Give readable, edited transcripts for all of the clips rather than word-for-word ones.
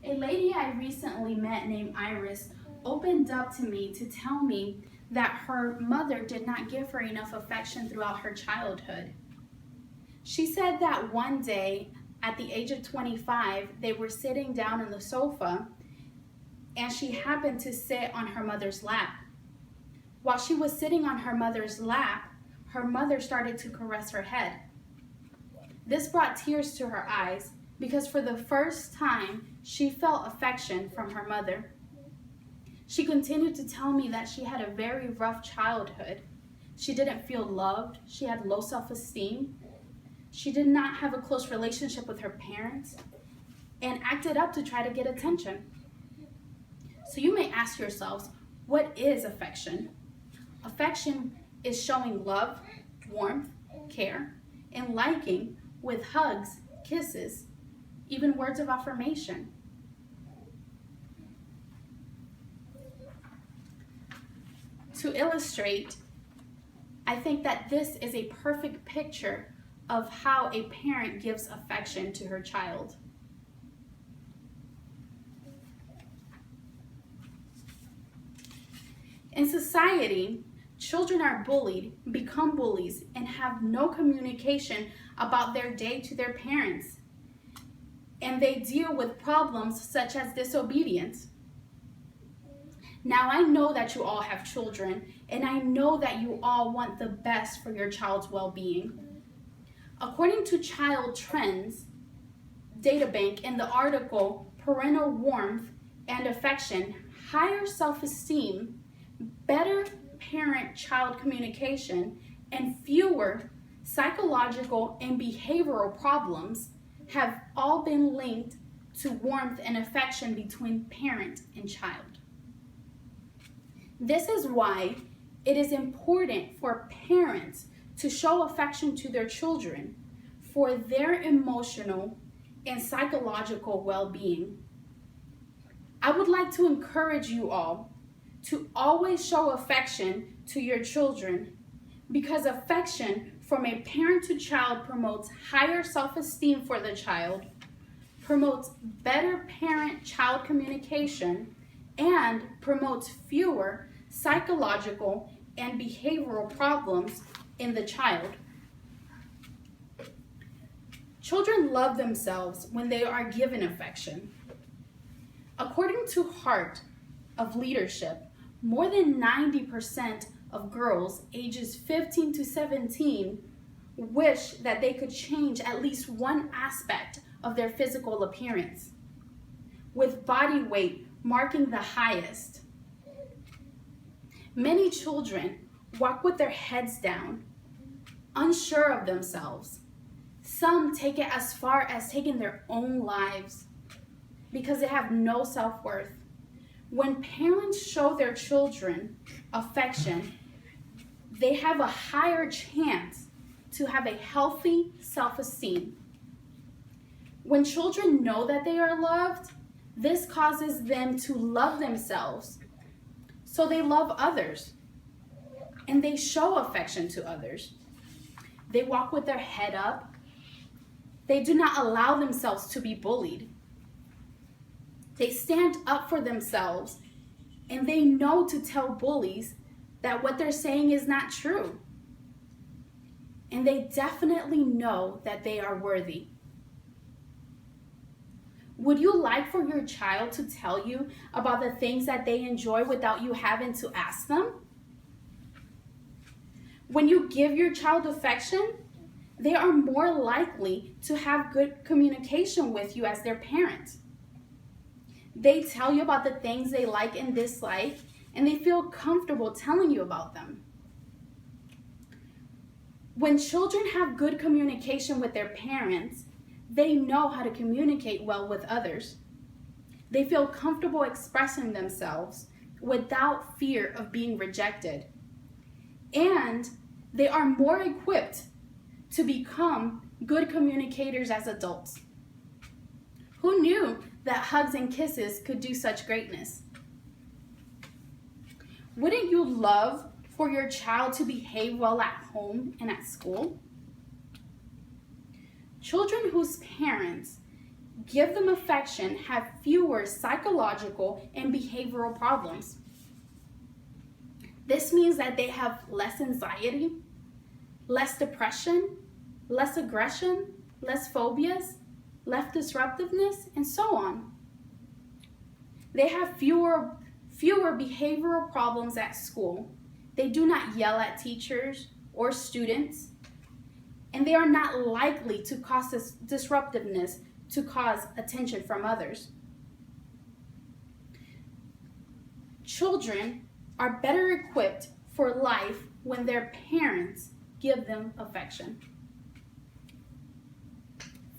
A lady I recently met named Iris opened up to me to tell me that her mother did not give her enough affection throughout her childhood. She said that one day, at the age of 25, they were sitting down on the sofa and she happened to sit on her mother's lap. While she was sitting on her mother's lap, her mother started to caress her head. This brought tears to her eyes because for the first time, she felt affection from her mother. She continued to tell me that she had a very rough childhood. She didn't feel loved. She had low self-esteem. She did not have a close relationship with her parents and acted up to try to get attention. So you may ask yourselves, what is affection? Affection is showing love, warmth, care, and liking with hugs, kisses, even words of affirmation. To illustrate, I think that this is a perfect picture of how a parent gives affection to her child. In society, children are bullied, become bullies, and have no communication about their day to their parents. And they deal with problems such as disobedience. Now, I know that you all have children, and I know that you all want the best for your child's well-being. According to Child Trends Databank in the article Parental Warmth and Affection, Higher Self-Esteem, Better Parent-Child Communication, and fewer psychological and behavioral problems have all been linked to warmth and affection between parent and child. This is why it is important for parents to show affection to their children for their emotional and psychological well-being. I would like to encourage you all to always show affection to your children because affection from a parent to child promotes higher self-esteem for the child, promotes better parent-child communication, and promotes fewer psychological and behavioral problems in the child. Children love themselves when they are given affection. According to Heart of Leadership, more than 90% of girls ages 15 to 17 wish that they could change at least one aspect of their physical appearance, with body weight marking the highest. Many children walk with their heads down, unsure of themselves. Some take it as far as taking their own lives because they have no self-worth. When parents show their children affection, they have a higher chance to have a healthy self-esteem. When children know that they are loved, this causes them to love themselves. So they love others and they show affection to others. They walk with their head up. They do not allow themselves to be bullied. They stand up for themselves and they know to tell bullies that what they're saying is not true. And they definitely know that they are worthy. Would you like for your child to tell you about the things that they enjoy without you having to ask them? When you give your child affection, they are more likely to have good communication with you as their parent. They tell you about the things they like and dislike, and they feel comfortable telling you about them. When children have good communication with their parents, they know how to communicate well with others. They feel comfortable expressing themselves without fear of being rejected. And they are more equipped to become good communicators as adults. Who knew that hugs and kisses could do such greatness? Wouldn't you love for your child to behave well at home and at school? Children whose parents give them affection have fewer psychological and behavioral problems. This means that they have less anxiety, less depression, less aggression, less phobias, less disruptiveness, and so on. They have fewer behavioral problems at school. They do not yell at teachers or students, and they are not likely to cause disruptiveness to cause attention from others. Children are better equipped for life when their parents give them affection.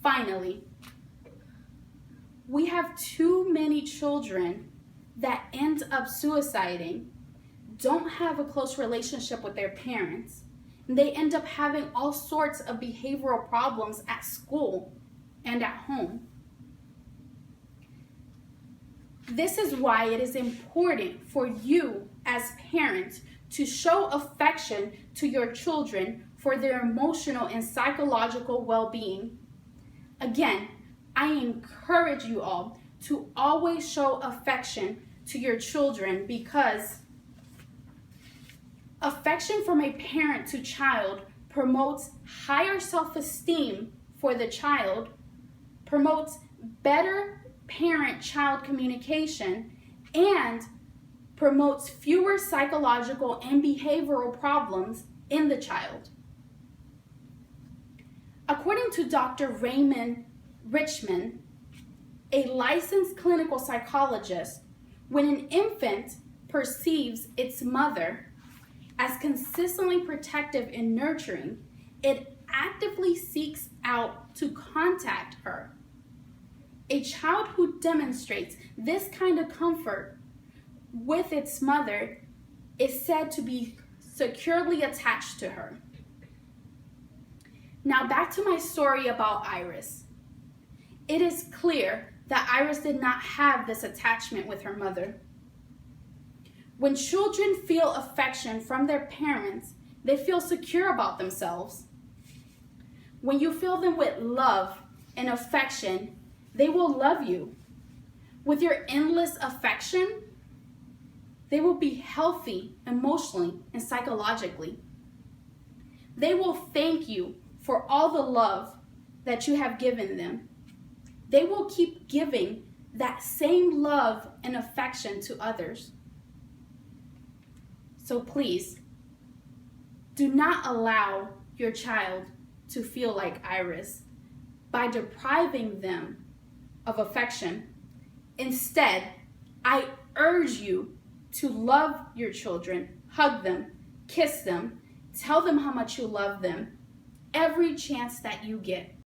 Finally, we have too many children that end up suiciding, don't have a close relationship with their parents, and they end up having all sorts of behavioral problems at school and at home. This is why it is important for you as parents to show affection to your children for their emotional and psychological well-being. Again, I encourage you all to always show affection to your children, because affection from a parent to child promotes higher self-esteem for the child, promotes better parent-child communication, and promotes fewer psychological and behavioral problems in the child. According to Dr. Raymond Richman, a licensed clinical psychologist, when an infant perceives its mother as consistently protective and nurturing, it actively seeks out to contact her. A child who demonstrates this kind of comfort with its mother is said to be securely attached to her. Now back to my story about Iris. It is clear that Iris did not have this attachment with her mother. When children feel affection from their parents, they feel secure about themselves. When you fill them with love and affection, they will love you. With your endless affection, they will be healthy emotionally and psychologically. They will thank you for all the love that you have given them. They will keep giving that same love and affection to others. So please, do not allow your child to feel like Iris by depriving them of affection. Instead, I urge you to love your children, hug them, kiss them, tell them how much you love them every chance that you get.